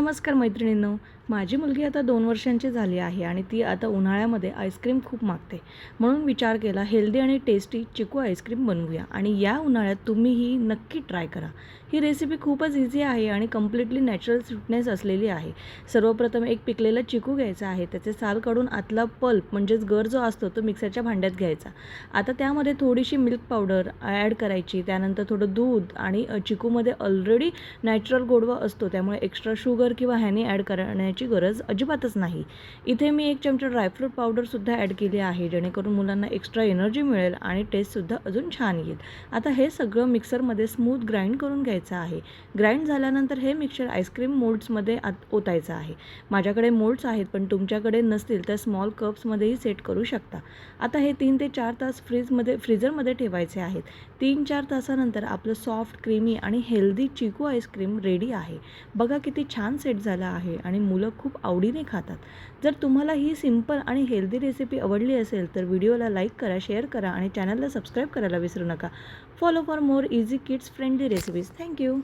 नमस्कार मैत्रिणींनो, माझी मुलगी आता 2 वर्षांची झाली आहे आणि ती आता उन्हाळ्यामध्ये आईस्क्रीम खूप मागते. म्हणून विचार केला हेल्दी आणि टेस्टी चिकू आईस्क्रीम बनवूया आणि या उन्हाळ्यात तुम्हीही नक्की ट्राय करा. ही रेसिपी खूपच इझी आहे आणि कंप्लीटली नॅचरल स्वीटनेस असलेली आहे. सर्वप्रथम एक पिकलेला चिकू घ्यायचा आहे. त्याचे साल काढून आतला पल्प म्हणजेच गर जो असतो तो मिक्सरच्या भांड्यात घ्यायचा. आता त्यामध्ये थोडीशी मिल्क पावडर ॲड करायची. त्यानंतर थोडं दूध आणि चिकूमध्ये ऑलरेडी नॅचरल गोडवा असतो त्यामुळे एक्स्ट्रा शुगर किंवा हनी ॲड करण्याची गरज अजिबातच नाही. इथे मी 1 चमचा ड्रायफ्रूट पावडरसुद्धा ॲड केली आहे जेणेकरून मुलांना एक्स्ट्रा एनर्जी मिळेल आणि टेस्टसुद्धा अजून छान येईल. आता हे सगळं मिक्सरमध्ये स्मूथ ग्राइंड करून घ्यायचं आहे. ग्राइंड झाल्यानंतर हे मिक्सचर आईस्क्रीम मोल्ड्समध्ये ओतायचं आहे. माझ्याकडे मोल्ड्स आहेत पण तुमच्याकडे नसतील तर स्मॉल कप्समध्येही सेट करू शकता. आता हे 3 ते 4 तास फ्रीझरमध्ये ठेवायचे आहेत. 3-4 तासानंतर आपलं सॉफ्ट क्रीमी आणि हेल्दी चिकू आईस्क्रीम रेडी आहे. बघा किती छान सेट झाला आहे आणि मुलं खूप आवडीने खातात. जर तुम्हाला ही सिंपल आणि हेल्दी रेसिपी आवडली असेल तर व्हिडिओला लाईक करा, शेअर करा आणि चॅनलला सबस्क्राईब करायला विसरू नका. Follow for more easy kids friendly recipes. Thank you.